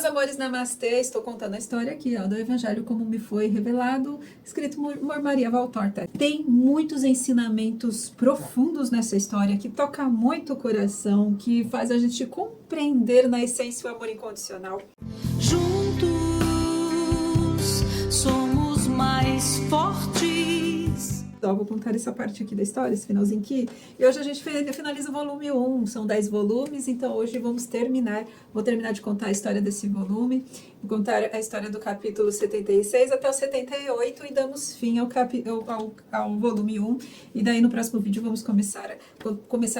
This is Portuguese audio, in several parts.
meus amores, namastê, estou contando a história aqui, ó, do Evangelho como me foi revelado, escrito por Maria Valtorta. Tem muitos ensinamentos profundos nessa história, que toca muito o coração, que faz a gente compreender na essência o amor incondicional. Juntos somos mais fortes. Então, vou contar essa parte aqui da história, esse finalzinho aqui. E hoje a gente finaliza o volume 1, são 10 volumes, então hoje vou terminar de contar a história desse volume, vou contar a história do capítulo 76 até o 78 e damos fim ao volume 1. E daí no próximo vídeo vamos começar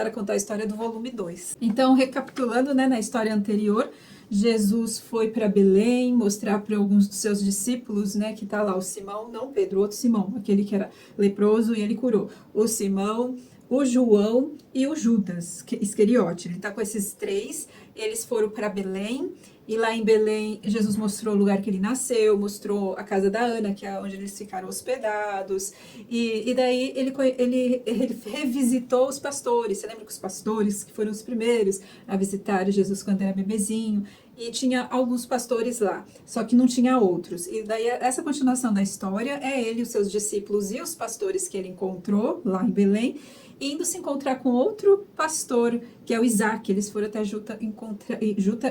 a contar a história do volume 2. Então, recapitulando, né, na história anterior, Jesus foi para Belém mostrar para alguns dos seus discípulos, né, que tá lá o Simão, não Pedro, outro Simão, aquele que era leproso e ele curou. O Simão, o João e o Judas Iscariote. Ele tá com esses três, eles foram para Belém e lá em Belém Jesus mostrou o lugar que ele nasceu, mostrou a casa da Ana, que é onde eles ficaram hospedados, e daí ele revisitou os pastores. Você lembra que os pastores que foram os primeiros a visitar Jesus quando era bebezinho? E tinha alguns pastores lá, só que não tinha outros. E daí essa continuação da história é ele, os seus discípulos e os pastores que ele encontrou lá em Belém, indo se encontrar com outro pastor, que é o Isaac. Eles foram até Juta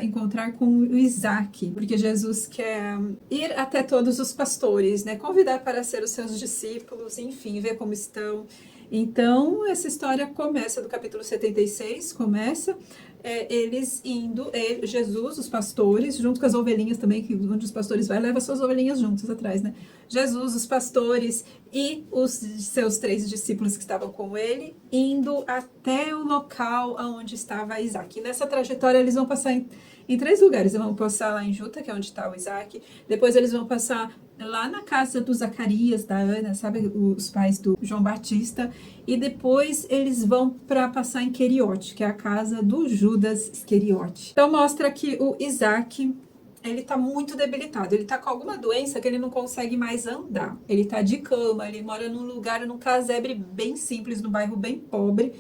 encontrar com o Isaac, porque Jesus quer ir até todos os pastores, né? Convidar para ser os seus discípulos, enfim, ver como estão. Então, essa história começa do capítulo 76, eles indo, Jesus, os pastores, junto com as ovelhinhas também, que onde os pastores vai, leva suas ovelhinhas juntas atrás, né? Jesus, os pastores e os seus 3 discípulos que estavam com ele, indo até o local onde estava Isaac. E nessa trajetória eles vão passar em 3 lugares. Eles vão passar lá em Juta, que é onde está o Isaac. Depois eles vão passar lá na casa do Zacarias, da Ana, sabe? Os pais do João Batista. E depois eles vão para passar em Queriote, que é a casa do Judas Iscariote. Então mostra que o Isaac, ele tá muito debilitado, ele tá com alguma doença que ele não consegue mais andar. Ele tá de cama, ele mora num casebre bem simples, num bairro bem pobre.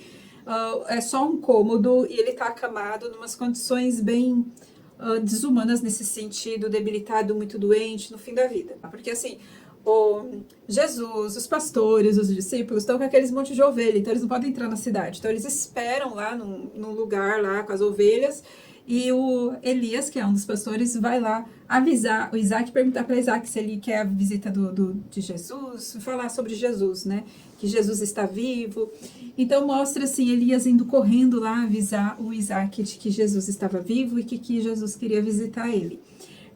É só um cômodo e ele tá acamado, numas condições bem desumanas nesse sentido, debilitado, muito doente, no fim da vida. Porque assim, Jesus, os pastores, os discípulos estão com aqueles monte de ovelha, então eles não podem entrar na cidade. Então eles esperam lá num lugar lá com as ovelhas. E o Elias, que é um dos pastores, vai lá avisar o Isaac, perguntar para Isaac se ele quer a visita de Jesus, falar sobre Jesus, né? Que Jesus está vivo. Então mostra assim, Elias indo correndo lá avisar o Isaac de que Jesus estava vivo e que Jesus queria visitar ele.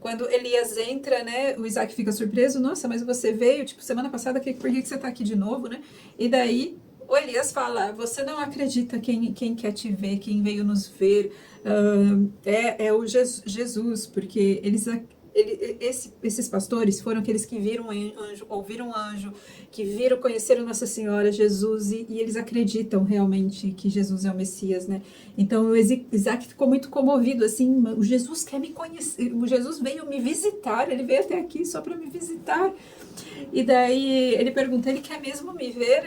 Quando Elias entra, né, o Isaac fica surpreso. Nossa, mas você veio, tipo, semana passada, por que você está aqui de novo, né? E daí o Elias fala, você não acredita quem quer te ver, quem veio nos ver, é o Jesus, porque esses pastores foram aqueles que viram anjo, ouviram um anjo, que conheceram Nossa Senhora, Jesus, e eles acreditam realmente que Jesus é o Messias, né? Então o Isaac ficou muito comovido, assim, o Jesus quer me conhecer, o Jesus veio me visitar, ele veio até aqui só para me visitar. E daí ele pergunta, ele quer mesmo me ver?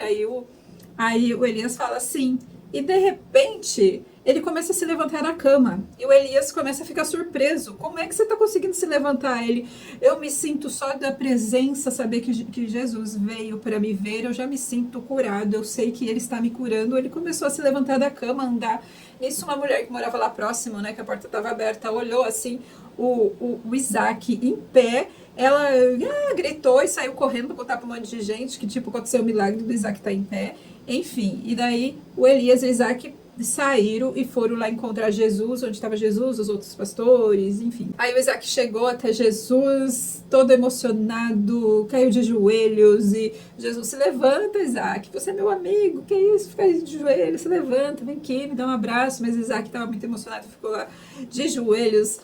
Aí o Elias fala sim. E de repente, ele começa a se levantar da cama. E o Elias começa a ficar surpreso. Como é que você está conseguindo se levantar? Eu me sinto só da presença, saber que Jesus veio para me ver. Eu já me sinto curado. Eu sei que ele está me curando. Ele começou a se levantar da cama, andar. Nisso, uma mulher que morava lá próximo, né, que a porta estava aberta, olhou assim o Isaac em pé. Ela gritou e saiu correndo para contar para um monte de gente que, tipo, aconteceu o milagre do Isaac estar em pé. Enfim, e daí o Elias e o Isaac saíram e foram lá encontrar Jesus, onde estava Jesus, os outros pastores, enfim. Aí o Isaac chegou até Jesus, todo emocionado, caiu de joelhos e Jesus se levanta, Isaac, você é meu amigo, que isso, fica de joelhos, se levanta, vem aqui, me dá um abraço. Mas Isaac estava muito emocionado, ficou lá de joelhos,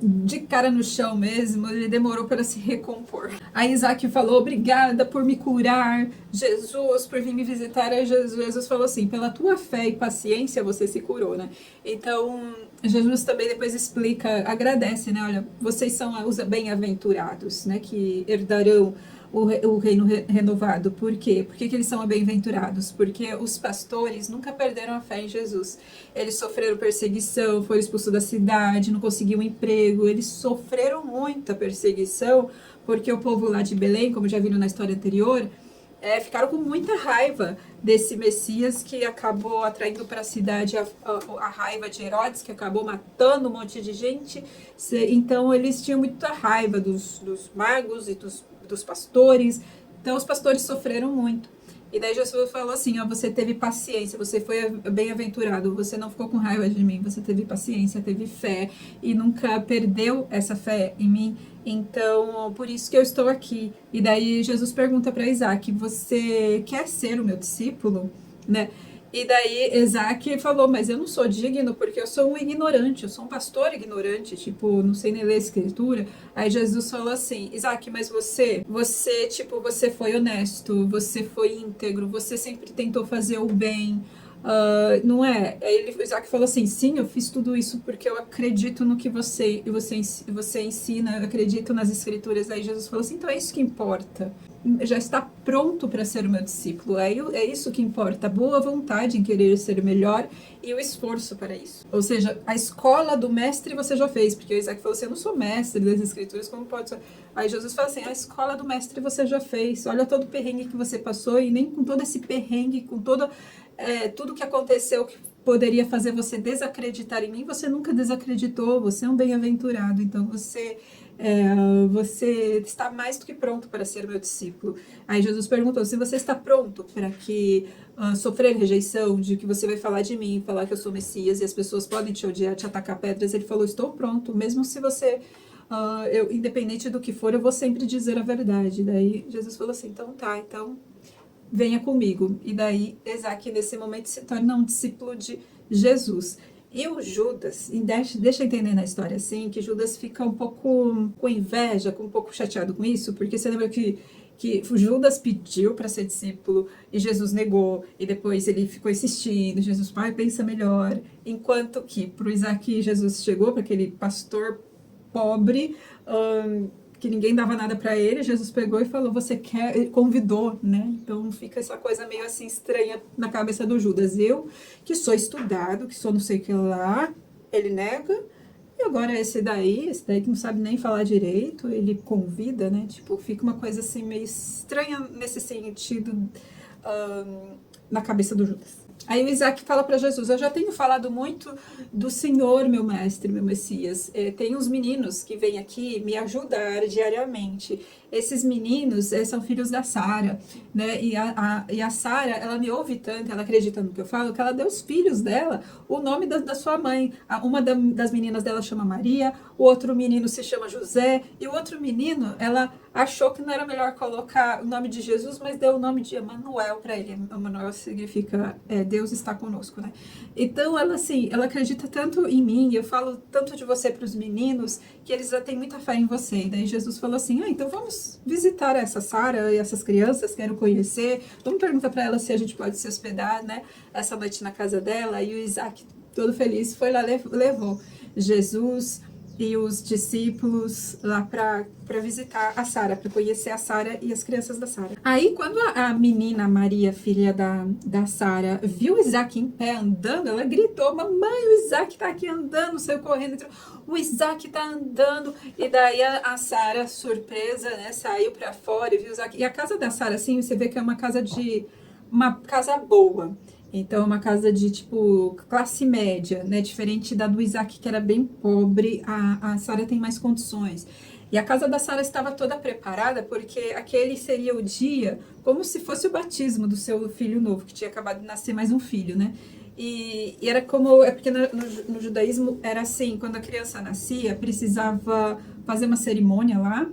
de cara no chão mesmo, ele demorou para se recompor. Aí Isaac falou, obrigada por me curar, Jesus, por vir me visitar. Aí Jesus falou assim, pela tua fé e paciência você se curou, né? Então Jesus também depois explica, agradece, né? Olha, vocês são os bem-aventurados, né? Que herdarão o reino renovado. Por quê? Por que eles são bem-aventurados? Porque os pastores nunca perderam a fé em Jesus. Eles sofreram perseguição, foram expulsos da cidade, não conseguiam emprego, eles sofreram muita perseguição, porque o povo lá de Belém, como já viram na história anterior, ficaram com muita raiva desse Messias, que acabou atraindo para a cidade a raiva de Herodes, que acabou matando um monte de gente. Então eles tinham muita raiva dos magos e dos pastores. Então os pastores sofreram muito. E daí Jesus falou assim, ó, você teve paciência, você foi bem-aventurado, você não ficou com raiva de mim, você teve paciência, teve fé e nunca perdeu essa fé em mim. Então, por isso que eu estou aqui. E daí Jesus pergunta para Isaac, você quer ser o meu discípulo? Né? E daí Isaac falou, mas eu não sou digno porque eu sou um ignorante, eu sou um pastor ignorante, tipo, não sei nem ler a escritura. Aí Jesus falou assim, Isaac, mas você foi honesto, você foi íntegro, você sempre tentou fazer o bem, não é? Aí Isaac falou assim, sim, eu fiz tudo isso porque eu acredito no que você ensina, eu acredito nas escrituras. Aí Jesus falou assim, então é isso que importa. Já está pronto para ser o meu discípulo. É isso que importa, a boa vontade em querer ser melhor e o esforço para isso. Ou seja, a escola do mestre você já fez, porque o Isaac falou assim, eu não sou mestre das escrituras, como pode ser? Aí Jesus fala assim, a escola do mestre você já fez, olha todo o perrengue que você passou, e nem com todo esse perrengue, com tudo que aconteceu que poderia fazer você desacreditar em mim, você nunca desacreditou, você é um bem-aventurado, então você está mais do que pronto para ser meu discípulo. Aí Jesus perguntou, se você está pronto para sofrer rejeição, de que você vai falar de mim, falar que eu sou Messias e as pessoas podem te odiar, te atacar pedras, ele falou, estou pronto, mesmo se você, independente do que for, eu vou sempre dizer a verdade. Daí Jesus falou assim, então tá, então venha comigo. E daí Isaac nesse momento se torna um discípulo de Jesus. E o Judas, deixa eu entender na história assim, que Judas fica um pouco com inveja, um pouco chateado com isso, porque você lembra que o Judas pediu para ser discípulo e Jesus negou, e depois ele ficou insistindo, Jesus, pai, pensa melhor, enquanto que para o Isaac Jesus chegou, para aquele pastor pobre, que ninguém dava nada para ele, Jesus pegou e falou, você quer, ele convidou, né? Então fica essa coisa meio assim estranha na cabeça do Judas. Eu, que sou estudado, que sou não sei o que lá, ele nega, e agora esse daí que não sabe nem falar direito, ele convida, né? Tipo, fica uma coisa assim meio estranha nesse sentido na cabeça do Judas. Aí o Isaac fala para Jesus, eu já tenho falado muito do Senhor, meu mestre, meu Messias. Tem uns meninos que vêm aqui me ajudar diariamente. Esses meninos são filhos da Sara, né? E a Sara, ela me ouve tanto, ela acredita no que eu falo, que ela deu os filhos dela o nome da sua mãe. Uma das meninas dela chama Maria, o outro menino se chama José, e o outro menino, ela achou que não era melhor colocar o nome de Jesus, mas deu o nome de Emanuel para ele. Emanuel significa Deus está conosco, né? Então, ela acredita tanto em mim, eu falo tanto de você para os meninos, que eles já têm muita fé em você. E daí Jesus falou assim, então vamos visitar essa Sara e essas crianças, quero conhecer, vamos perguntar para ela se a gente pode se hospedar, né, essa noite na casa dela. E o Isaac, todo feliz, foi lá, levou Jesus e os discípulos lá para visitar a Sara, para conhecer a Sara e as crianças da Sara. Aí, quando a menina Maria, filha da Sara, viu o Isaac em pé andando, ela gritou, mamãe, o Isaac tá aqui andando, saiu correndo, entrou, o Isaac tá andando. E daí a Sara, surpresa, né, saiu para fora e viu o Isaac. E a casa da Sara, assim, você vê que é uma casa boa. Então, uma casa de, tipo, classe média, né? Diferente da do Isaac, que era bem pobre, a Sara tem mais condições. E a casa da Sara estava toda preparada, porque aquele seria o dia, como se fosse o batismo do seu filho novo, que tinha acabado de nascer mais um filho, né? E era porque no judaísmo era assim, quando a criança nascia, precisava fazer uma cerimônia lá,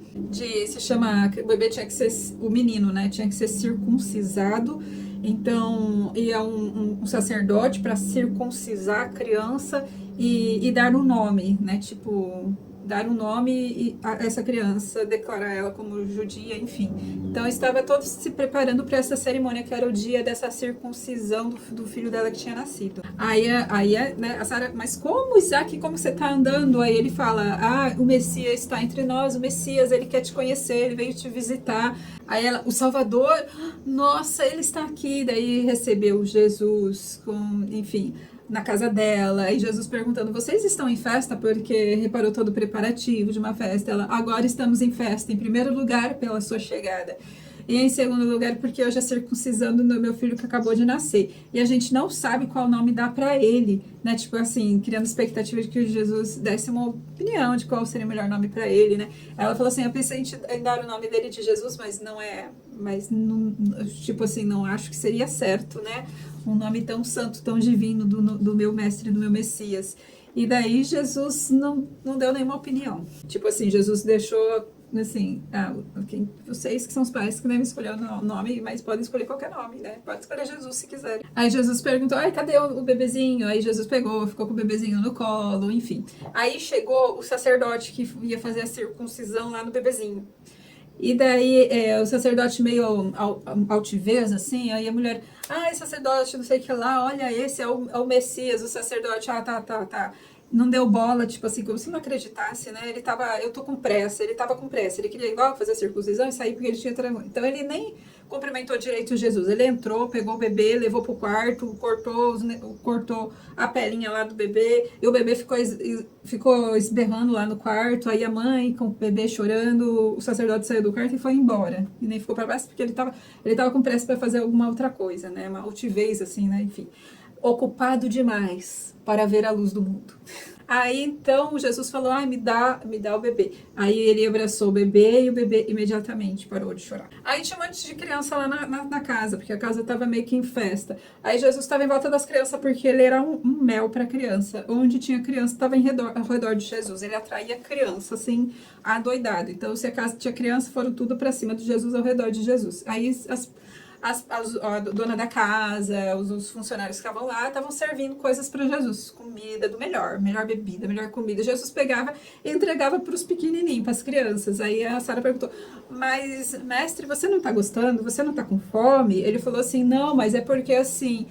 o bebê tinha que ser, o menino, né? Tinha que ser circuncisado. Então, ia um sacerdote para circuncisar a criança e dar um nome, né? Tipo, dar um nome a essa criança, declarar ela como judia, enfim. Então estava todos se preparando para essa cerimônia, que era o dia dessa circuncisão do filho dela que tinha nascido. Aí né, a Sara, mas como, Isaac, como você está andando? Aí ele fala, o Messias está entre nós, o Messias, ele quer te conhecer, ele veio te visitar. Aí ela, o Salvador, nossa, ele está aqui. Daí recebeu Jesus, enfim, na casa dela, e Jesus perguntando, vocês estão em festa? Porque reparou todo o preparativo de uma festa. Ela, agora estamos em festa, em primeiro lugar pela sua chegada, e em segundo lugar porque hoje é circuncisão do meu filho que acabou de nascer, e a gente não sabe qual nome dá para ele, né, tipo assim, criando expectativa de que Jesus desse uma opinião de qual seria o melhor nome para ele, né. Ela falou assim, eu pensei em dar o nome dele de Jesus, mas não, tipo assim, não acho que seria certo, né, um nome tão santo, tão divino do meu mestre, do meu Messias. E daí Jesus não deu nenhuma opinião. Tipo assim, Jesus deixou, assim, vocês que são os pais que devem escolher o nome, mas podem escolher qualquer nome, né? Pode escolher Jesus se quiserem. Aí Jesus perguntou, cadê o bebezinho? Aí Jesus pegou, ficou com o bebezinho no colo, enfim. Aí chegou o sacerdote que ia fazer a circuncisão lá no bebezinho. E daí o sacerdote meio altivez, assim, aí a mulher, sacerdote, não sei o que lá, olha, esse é o Messias, o sacerdote, tá. Não deu bola, tipo assim, como se não acreditasse, né? Eu tô com pressa, ele tava com pressa, ele queria igual fazer a circuncisão e sair porque ele tinha trabalho. Então ele nem cumprimentou direito Jesus, ele entrou, pegou o bebê, levou pro quarto, cortou a pelinha lá do bebê, e o bebê ficou esberrando lá no quarto, aí a mãe com o bebê chorando, o sacerdote saiu do quarto e foi embora, e nem ficou pra baixo porque ele tava com pressa para fazer alguma outra coisa, né? Uma altivez assim, né? Enfim, ocupado demais para ver a luz do mundo. Aí então Jesus falou, me dá o bebê. Aí ele abraçou o bebê e o bebê imediatamente parou de chorar. Aí tinha um monte de criança lá na casa, porque a casa estava meio que em festa. Aí Jesus estava em volta das crianças porque ele era um mel para criança. Onde tinha criança estava ao redor de Jesus. Ele atraía criança, assim, adoidado. Então se a casa tinha criança, foram tudo para cima de Jesus, ao redor de Jesus. Aí a dona da casa, os funcionários que estavam lá, estavam servindo coisas para Jesus, comida do melhor bebida, melhor comida. Jesus pegava e entregava para os pequenininhos, para as crianças. Aí a Sara perguntou, mas mestre, você não está gostando? Você não está com fome? Ele falou assim, não, mas é porque assim,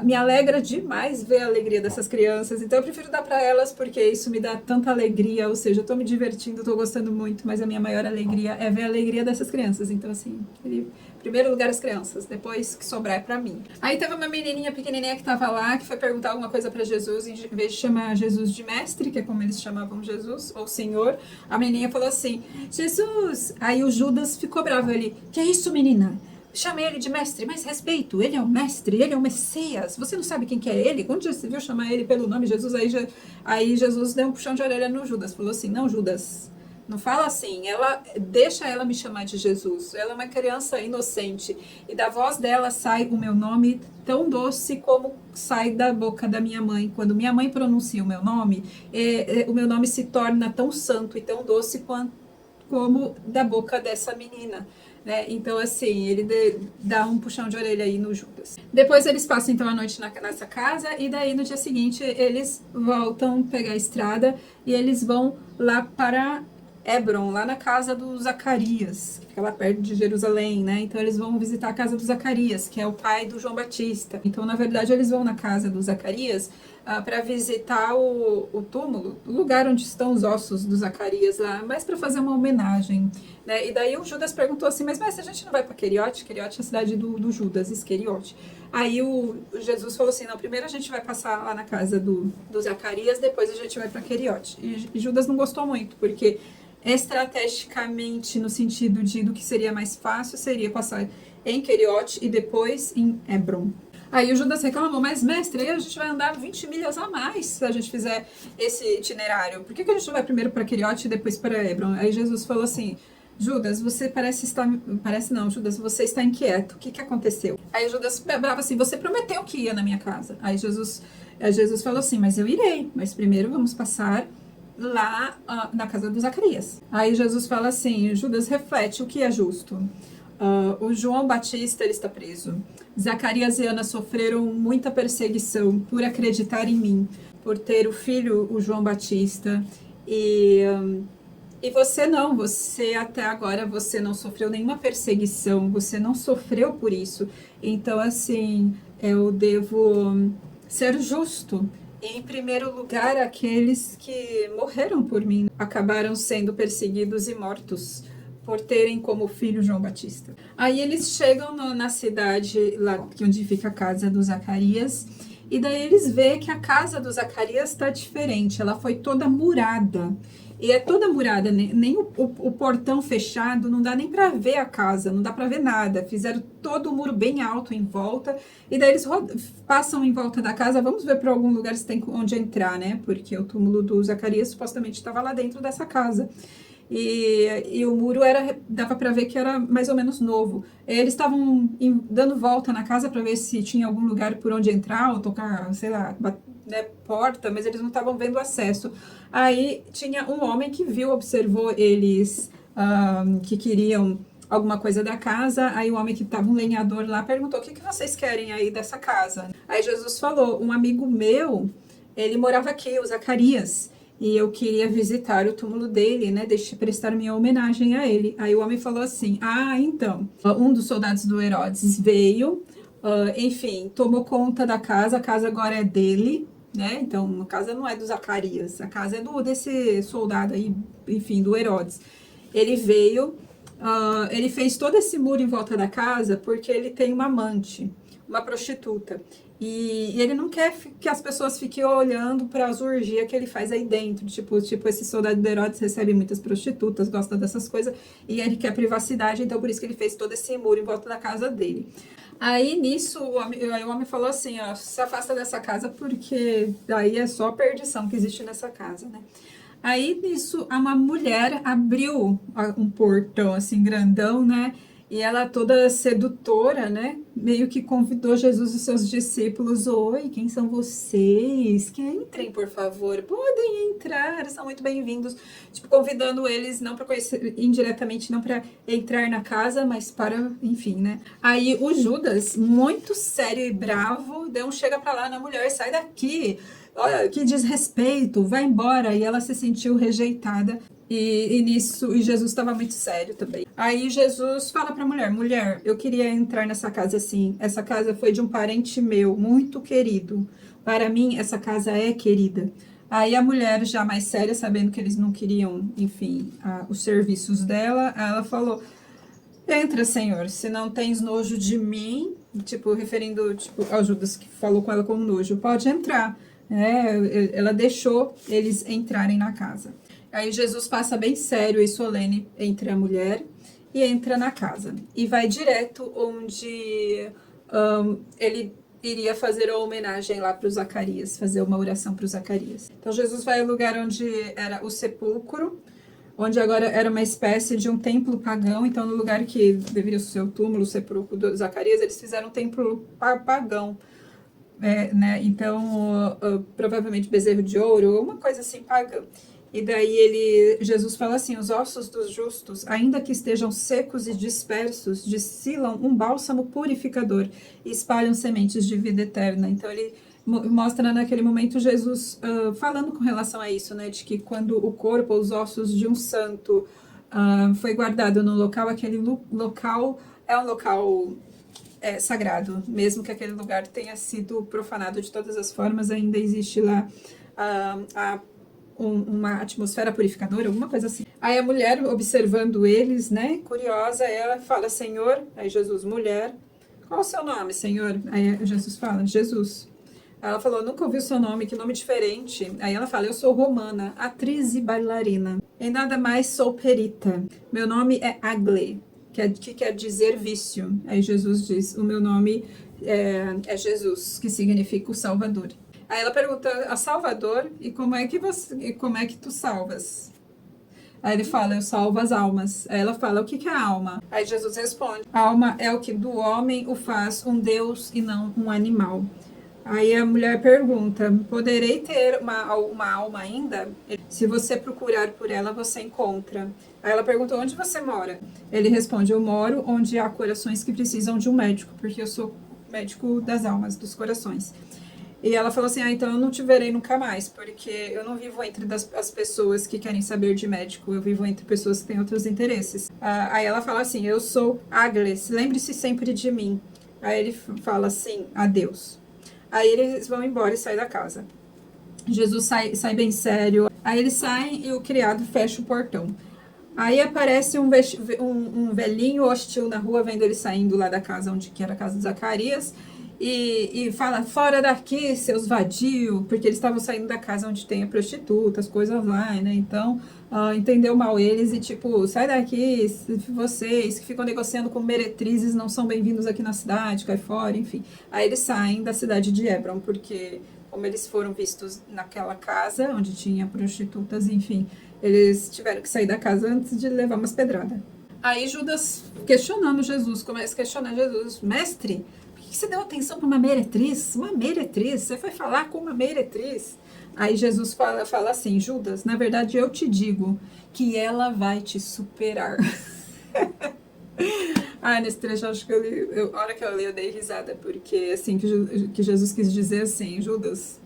me alegra demais ver a alegria dessas crianças, então eu prefiro dar para elas porque isso me dá tanta alegria, ou seja, eu tô me divertindo, tô gostando muito, mas a minha maior alegria é ver a alegria dessas crianças. Então assim, em primeiro lugar as crianças, depois que sobrar é pra mim. Aí teve uma menininha pequenininha que tava lá, que foi perguntar alguma coisa pra Jesus, em vez de chamar Jesus de mestre, que é como eles chamavam Jesus, ou Senhor, a menininha falou assim, Jesus! Aí o Judas ficou bravo ali, que é isso, menina? Chamei ele de mestre, mas respeito, ele é o mestre, ele é o Messias, você não sabe quem que é ele? Quando você viu chamar ele pelo nome Jesus, aí Jesus deu um puxão de orelha no Judas, falou assim, não, Judas, não fala assim, deixa ela me chamar de Jesus, ela é uma criança inocente, e da voz dela sai o meu nome tão doce como sai da boca da minha mãe. Quando minha mãe pronuncia o meu nome se torna tão santo e tão doce como da boca dessa menina. Né? Então, assim, ele dá um puxão de orelha aí no Judas. Depois eles passam, então, a noite nessa casa, e daí, no dia seguinte, eles voltam pegar a estrada, e eles vão lá para Hebron, lá na casa do Zacarias, que fica lá perto de Jerusalém, né? Então, eles vão visitar a casa do Zacarias, que é o pai do João Batista. Então, na verdade, eles vão na casa do Zacarias para visitar o túmulo, o lugar onde estão os ossos do Zacarias lá, mas para fazer uma homenagem, né? E daí o Judas perguntou assim, mas a gente não vai para Queriote? Queriote é a cidade do Judas, Iscariote. Aí o Jesus falou assim, não, primeiro a gente vai passar lá na casa do Zacarias, depois a gente vai para Queriote. E Judas não gostou muito, porque estrategicamente, no sentido do que seria mais fácil, seria passar em Queriote e depois em Hebron. Aí o Judas reclamou, mas mestre, aí a gente vai andar 20 milhas a mais se a gente fizer esse itinerário. Por que a gente não vai primeiro para Queriote e depois para Hebron? Aí Jesus falou assim, Judas, você Judas, você está inquieto, o que aconteceu? Aí Judas bravo assim, você prometeu que ia na minha casa. Aí Jesus falou assim, mas eu irei, mas primeiro vamos passar lá na casa do Zacarias. Aí Jesus fala assim, Judas, reflete, o que é justo? O João Batista ele está preso. Zacarias e Ana sofreram muita perseguição por acreditar em mim. por ter o filho, o João Batista, e você não, você até agora você não sofreu nenhuma perseguição, você não sofreu por isso. Então, assim, eu devo ser justo. E, em primeiro lugar, aqueles que morreram por mim acabaram sendo perseguidos e mortos por terem como filho João Batista. Aí eles chegam na cidade lá onde fica a casa do Zacarias, e daí eles veem que a casa do Zacarias está diferente, ela foi toda murada. E é toda murada, nem o portão fechado, não dá nem para ver a casa, não dá para ver nada. Fizeram todo o muro bem alto em volta, e daí eles passam em volta da casa, vamos ver para algum lugar se tem onde entrar, né? Porque o túmulo do Zacarias supostamente estava lá dentro dessa casa. E o muro dava para ver que era mais ou menos novo. Eles estavam dando volta na casa para ver se tinha algum lugar por onde entrar ou tocar, sei lá, né, porta, mas eles não estavam vendo acesso. Aí tinha um homem que viu, observou eles que queriam alguma coisa da casa. Aí o homem que estava, um lenhador lá, perguntou: o que vocês querem aí dessa casa? Aí Jesus falou: um amigo meu, ele morava aqui, o Zacarias, e eu queria visitar o túmulo dele, né, prestar minha homenagem a ele. Aí o homem falou assim: então, um dos soldados do Herodes veio, enfim, tomou conta da casa, a casa agora é dele, né, então a casa não é do Zacarias, a casa é desse soldado aí, enfim, do Herodes. Ele veio, ele fez todo esse muro em volta da casa porque ele tem uma amante, uma prostituta. E ele não quer que as pessoas fiquem olhando para as orgias que ele faz aí dentro. Tipo, esse soldado de Herodes recebe muitas prostitutas, gosta dessas coisas, e ele quer privacidade, então por isso que ele fez todo esse muro em volta da casa dele. Aí nisso, o homem falou assim: ó, se afasta dessa casa porque daí é só perdição que existe nessa casa, né? Aí nisso, uma mulher abriu um portão assim grandão, né? E ela toda sedutora, né? Meio que convidou Jesus e seus discípulos: oi, quem são vocês? Que entrem, por favor. Podem entrar, são muito bem-vindos. Tipo, convidando eles não para conhecer, indiretamente, não para entrar na casa, mas para, enfim, né? Aí o Judas, muito sério e bravo, chega para lá na mulher: sai daqui. Olha, que desrespeito, vai embora. E ela se sentiu rejeitada. E nisso, e Jesus estava muito sério também. Aí Jesus fala para a mulher: mulher, eu queria entrar nessa casa assim. Essa casa foi de um parente meu, muito querido. Para mim, essa casa é querida. Aí a mulher, já mais séria, sabendo que eles não queriam, enfim, os serviços dela, ela falou: entra, Senhor, se não tens nojo de mim, tipo, referindo ao Judas que falou com ela com nojo, pode entrar. Ela deixou eles entrarem na casa. Aí Jesus passa bem sério e solene entre a mulher e entra na casa. E vai direto onde ele iria fazer a homenagem lá para o Zacarias, fazer uma oração para o Zacarias. Então Jesus vai ao lugar onde era o sepulcro, onde agora era uma espécie de um templo pagão. Então no lugar que deveria ser o túmulo, o sepulcro do Zacarias, eles fizeram um templo pagão. Né? Então, provavelmente bezerro de ouro, uma coisa assim pagã. E daí Jesus fala assim: os ossos dos justos, ainda que estejam secos e dispersos, destilam um bálsamo purificador e espalham sementes de vida eterna. Então ele mostra naquele momento Jesus falando com relação a isso, né, de que quando o corpo, os ossos de um santo foi guardado no local, aquele local é um local sagrado, mesmo que aquele lugar tenha sido profanado de todas as formas, ainda existe lá uma atmosfera purificadora, alguma coisa assim. Aí a mulher, observando eles, né, curiosa, ela fala: Senhor. Aí Jesus: mulher, qual o seu nome, Senhor? Aí Jesus fala: Jesus. Ela falou: nunca ouvi o seu nome, que nome diferente. Aí ela fala: eu sou romana, atriz e bailarina. Em nada mais sou perita. Meu nome é Agle, que quer dizer vício. Aí Jesus diz: o meu nome é Jesus, que significa o Salvador. Aí ela pergunta a Salvador: e como é que tu salvas? Aí ele fala: eu salvo as almas. Aí ela fala: o que é alma? Aí Jesus responde: a alma é o que do homem o faz um Deus e não um animal. Aí a mulher pergunta: poderei ter uma alma ainda? Se você procurar por ela, você encontra. Aí ela pergunta: onde você mora? Ele responde: eu moro onde há corações que precisam de um médico, porque eu sou médico das almas, dos corações. E ela falou assim, então eu não te verei nunca mais, porque eu não vivo entre as pessoas que querem saber de médico, eu vivo entre pessoas que têm outros interesses. Aí ela fala assim, eu sou Agnes, lembre-se sempre de mim. Aí ele fala assim, adeus. Aí eles vão embora e saem da casa. Jesus sai bem sério. Aí eles saem e o criado fecha o portão. Aí aparece um velhinho hostil na rua, vendo ele saindo lá da casa que era a casa de Zacarias, e fala, fora daqui, seus vadios, porque eles estavam saindo da casa onde tem a prostituta, as coisas lá, né? Então, entendeu mal eles e tipo, sai daqui, vocês que ficam negociando com meretrizes não são bem-vindos aqui na cidade, cai fora, enfim. Aí eles saem da cidade de Hebron, porque como eles foram vistos naquela casa onde tinha prostitutas, enfim, eles tiveram que sair da casa antes de levar umas pedradas. Aí Judas, questionando Jesus, começa a questionar Jesus, mestre, por que você deu atenção para uma meretriz? Uma meretriz? Você foi falar com uma meretriz? Aí Jesus fala assim, Judas, na verdade eu te digo que ela vai te superar. Nesse trecho acho que a hora que eu li eu dei risada, porque assim, que Jesus quis dizer assim, Judas,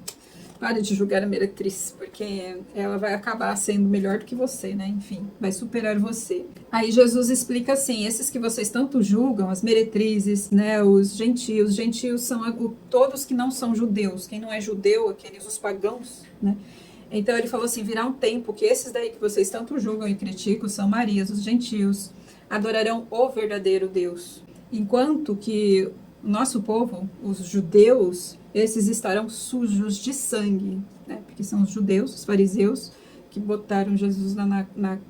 pare de julgar a meretriz, porque ela vai acabar sendo melhor do que você, né? Enfim, vai superar você. Aí Jesus explica assim, esses que vocês tanto julgam, as meretrizes, né, os gentios são todos que não são judeus, quem não é judeu, os pagãos, né? Então ele falou assim, virá um tempo que esses daí que vocês tanto julgam e criticam são Marias, os gentios, adorarão o verdadeiro Deus. Enquanto que o nosso povo, os judeus, esses estarão sujos de sangue, né? Porque são os judeus, os fariseus, que botaram Jesus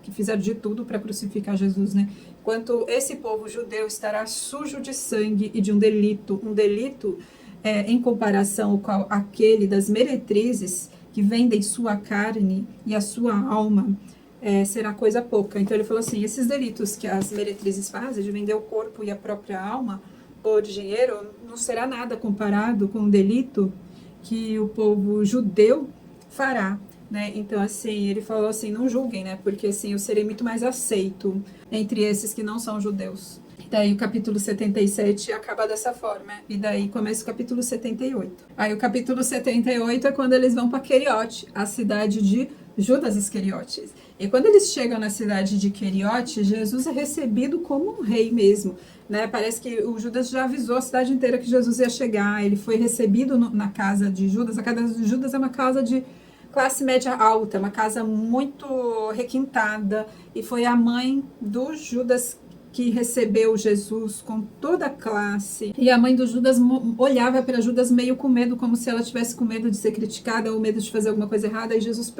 que fizeram de tudo para crucificar Jesus, né? Enquanto esse povo judeu estará sujo de sangue e de um delito em comparação com aquele das meretrizes que vendem sua carne e a sua alma, será coisa pouca. Então ele falou assim, esses delitos que as meretrizes fazem, de vender o corpo e a própria alma por dinheiro, não será nada comparado com o delito que o povo judeu fará, né? Então assim, ele falou assim, não julguem, né? Porque assim, eu serei muito mais aceito entre esses que não são judeus. E daí o capítulo 77 acaba dessa forma, e daí começa o capítulo 78. Aí o capítulo 78 é quando eles vão para Queriote, a cidade de Judas Iscariotes. E quando eles chegam na cidade de Queriote, Jesus é recebido como um rei mesmo, né? Parece que o Judas já avisou a cidade inteira que Jesus ia chegar. Ele foi recebido na casa de Judas. A casa de Judas é uma casa de classe média alta, uma casa muito requintada, e foi a mãe do Judas que recebeu Jesus com toda a classe. E a mãe do Judas olhava para Judas meio com medo, como se ela tivesse com medo de ser criticada ou medo de fazer alguma coisa errada, e Jesus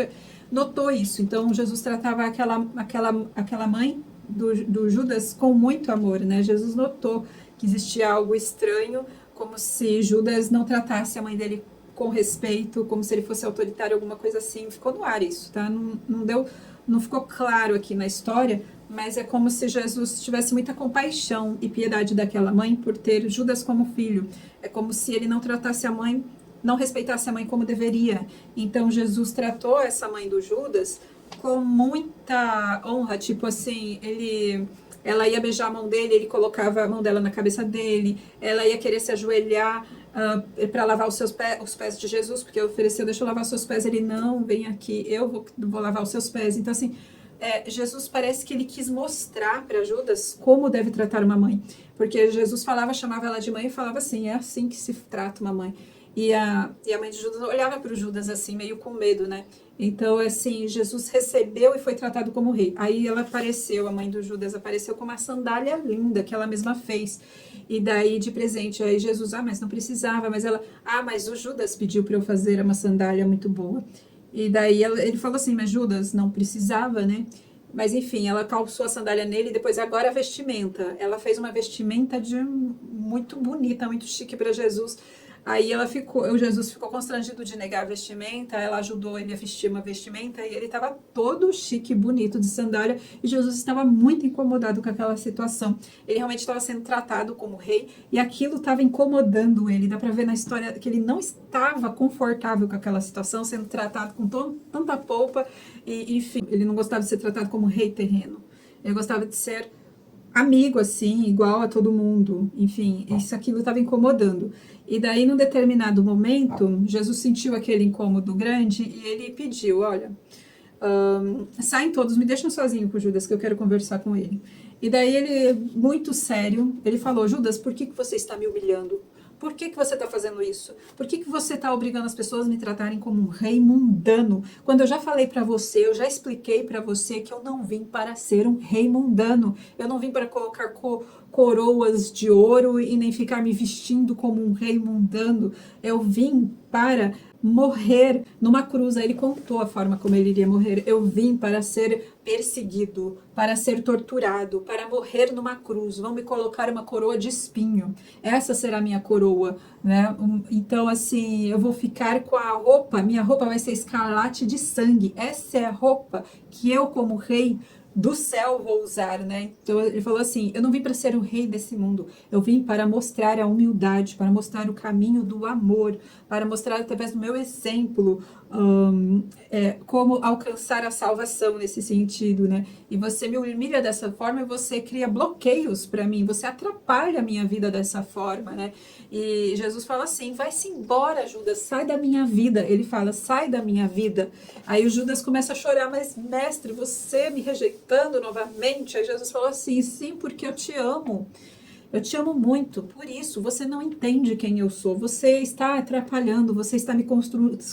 notou isso. Então Jesus tratava aquela mãe do Judas com muito amor, né? Jesus notou que existia algo estranho, como se Judas não tratasse a mãe dele com respeito, como se ele fosse autoritário, alguma coisa assim. Ficou no ar isso, tá? Não ficou claro aqui na história, mas é como se Jesus tivesse muita compaixão e piedade daquela mãe por ter Judas como filho. É como se ele não tratasse a mãe, não respeitasse a mãe como deveria. Então Jesus tratou essa mãe do Judas com muita honra, tipo assim, ela ia beijar a mão dele, ele colocava a mão dela na cabeça dele, ela ia querer se ajoelhar para lavar os pés de Jesus, porque ofereceu, deixa eu lavar os seus pés, ele, não, vem aqui, eu vou lavar os seus pés. Então assim, Jesus parece que ele quis mostrar para Judas como deve tratar uma mãe, porque Jesus chamava ela de mãe e falava assim, é assim que se trata uma mãe. E a mãe de Judas olhava para o Judas assim, meio com medo, né? Então, assim, Jesus recebeu e foi tratado como rei. Aí ela apareceu, a mãe do Judas apareceu com uma sandália linda que ela mesma fez. E daí, de presente, aí Jesus, mas não precisava. Mas ela, mas o Judas pediu para eu fazer uma sandália muito boa. E daí ele falou assim, mas Judas não precisava, né? Mas enfim, ela calçou a sandália nele e depois agora a vestimenta. Ela fez uma vestimenta muito bonita, muito chique para Jesus. Aí o Jesus ficou constrangido de negar a vestimenta, ela ajudou ele a vestir uma vestimenta e ele estava todo chique, bonito, de sandália, e Jesus estava muito incomodado com aquela situação. Ele realmente estava sendo tratado como rei e aquilo estava incomodando ele. Dá para ver na história que ele não estava confortável com aquela situação, sendo tratado com tanta polpa, e enfim, ele não gostava de ser tratado como rei terreno. Ele gostava de ser amigo, assim, igual a todo mundo. Enfim, aquilo estava incomodando. E daí, num determinado momento, Jesus sentiu aquele incômodo grande e ele pediu, olha, saem todos, me deixam sozinho com o Judas, que eu quero conversar com ele. E daí ele, muito sério, ele falou, Judas, por que você está me humilhando? Por que você está fazendo isso? Por que você está obrigando as pessoas a me tratarem como um rei mundano? Quando eu já falei para você, eu já expliquei para você que eu não vim para ser um rei mundano. Eu não vim para colocar coroas de ouro e nem ficar me vestindo como um rei mundano. Eu vim para morrer numa cruz. Aí ele contou a forma como ele iria morrer. Eu vim para ser perseguido, para ser torturado, para morrer numa cruz. Vão me colocar uma coroa de espinho. Essa será a minha coroa, né? Então, assim, eu vou ficar com a roupa, minha roupa vai ser escarlate de sangue. Essa é a roupa que eu, como rei do céu, vou usar, né? Então ele falou assim, eu não vim para ser o rei desse mundo, eu vim para mostrar a humildade, para mostrar o caminho do amor, para mostrar através do meu exemplo como alcançar a salvação nesse sentido, né? E você me humilha dessa forma e você cria bloqueios para mim, você atrapalha a minha vida dessa forma, né? E Jesus fala assim, vai-se embora, Judas, sai da minha vida. Ele fala, sai da minha vida. Aí o Judas começa a chorar, mas mestre, você me rejeitando novamente? Aí Jesus falou assim, sim, porque eu te amo. Eu te amo muito, por isso você não entende quem eu sou, você está atrapalhando, você está me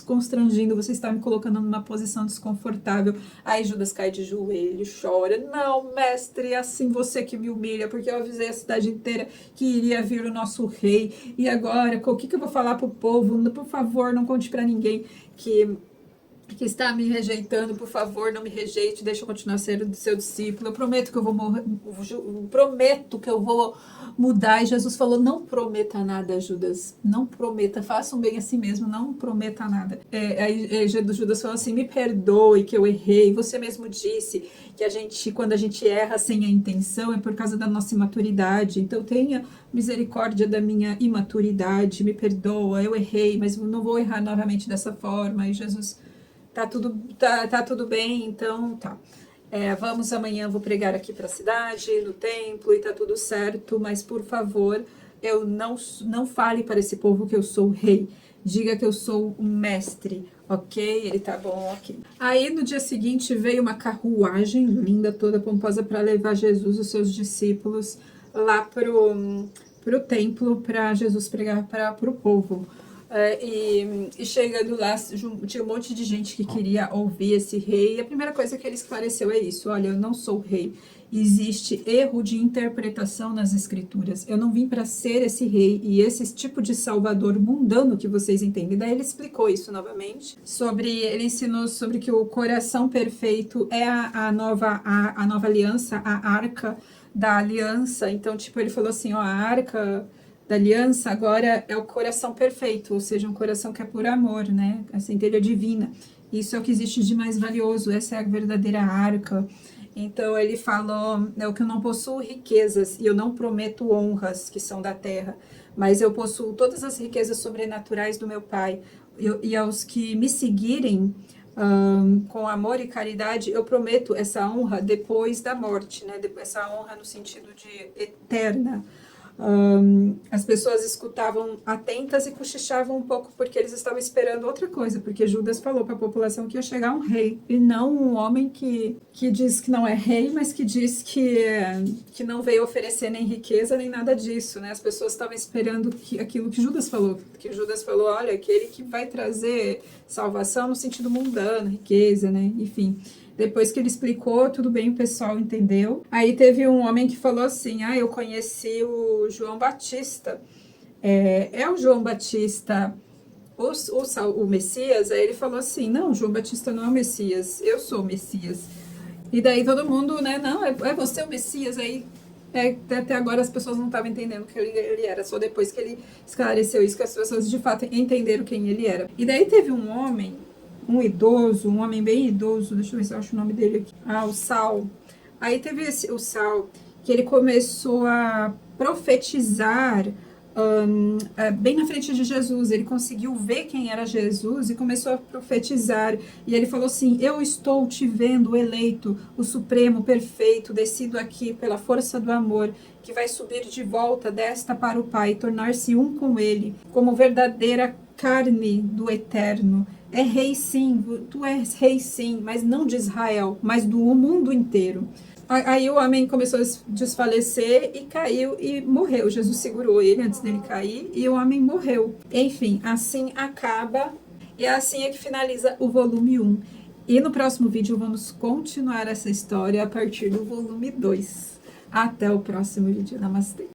constrangindo, você está me colocando numa posição desconfortável. Aí Judas cai de joelho, chora, não, mestre, é assim você que me humilha, porque eu avisei a cidade inteira que iria vir o nosso rei, e agora, o que eu vou falar pro povo? Por favor, não conte para ninguém que está me rejeitando, por favor, não me rejeite, deixa eu continuar sendo seu discípulo, eu prometo que eu vou morrer, prometo que eu vou mudar. E Jesus falou, não prometa nada, Judas, não prometa, faça um bem a si mesmo, não prometa nada. Aí Judas falou assim, me perdoe que eu errei, você mesmo disse que quando a gente erra sem a intenção, é por causa da nossa imaturidade, então tenha misericórdia da minha imaturidade, me perdoa, eu errei, mas não vou errar novamente dessa forma. E Jesus, tá tudo bem, então tá. Vamos amanhã, vou pregar aqui para a cidade, no templo, e tá tudo certo, mas por favor, eu não fale para esse povo que eu sou rei. Diga que eu sou um mestre, ok? Ele tá bom, ok. Aí no dia seguinte veio uma carruagem linda, toda pomposa, para levar Jesus e os seus discípulos lá pro templo, para Jesus pregar para o povo. E chegando lá, tinha um monte de gente que queria ouvir esse rei, e a primeira coisa que ele esclareceu é isso, olha, eu não sou rei, existe erro de interpretação nas escrituras, eu não vim para ser esse rei e esse tipo de salvador mundano que vocês entendem. Daí ele explicou isso novamente, ele ensinou sobre que o coração perfeito é a nova aliança, a arca da aliança. Então, tipo, ele falou assim, ó, a arca da aliança agora é o coração perfeito, ou seja, um coração que é por amor, né? A centelha divina. Isso é o que existe de mais valioso, essa é a verdadeira arca. Então ele falou, que eu não possuo riquezas e eu não prometo honras que são da terra, mas eu possuo todas as riquezas sobrenaturais do meu Pai. E aos que me seguirem com amor e caridade, eu prometo essa honra depois da morte, né? Essa honra no sentido de eterna. As pessoas escutavam atentas e cochichavam um pouco porque eles estavam esperando outra coisa, porque Judas falou para a população que ia chegar um rei e não um homem que diz que não é rei, mas que diz que não veio oferecer nem riqueza nem nada disso, né? As pessoas estavam esperando aquilo que Judas falou, olha, aquele que vai trazer salvação no sentido mundano, riqueza, né? Enfim. Depois que ele explicou, tudo bem, o pessoal entendeu. Aí teve um homem que falou assim, eu conheci o João Batista. É o João Batista o Messias? Aí ele falou assim, não, João Batista não é o Messias, eu sou o Messias. E daí todo mundo, né, não, é você o Messias. Aí até agora as pessoas não estavam entendendo quem ele era, só depois que ele esclareceu isso que as pessoas de fato entenderam quem ele era. E daí teve um homem, um idoso, um homem bem idoso, deixa eu ver se eu acho o nome dele aqui. O Saul. Aí teve o Saul, que ele começou a profetizar bem na frente de Jesus. Ele conseguiu ver quem era Jesus e começou a profetizar. E ele falou assim: eu estou te vendo, o eleito, o supremo, perfeito, descido aqui pela força do amor, que vai subir de volta desta para o Pai e tornar-se um com ele, como verdadeira carne do eterno. É rei sim, tu és rei sim, mas não de Israel, mas do mundo inteiro. Aí o homem começou a desfalecer e caiu e morreu. Jesus segurou ele antes dele cair e o homem morreu. Enfim, assim acaba, e assim é que finaliza o volume 1. E no próximo vídeo vamos continuar essa história a partir do volume 2. Até o próximo vídeo. Namastê!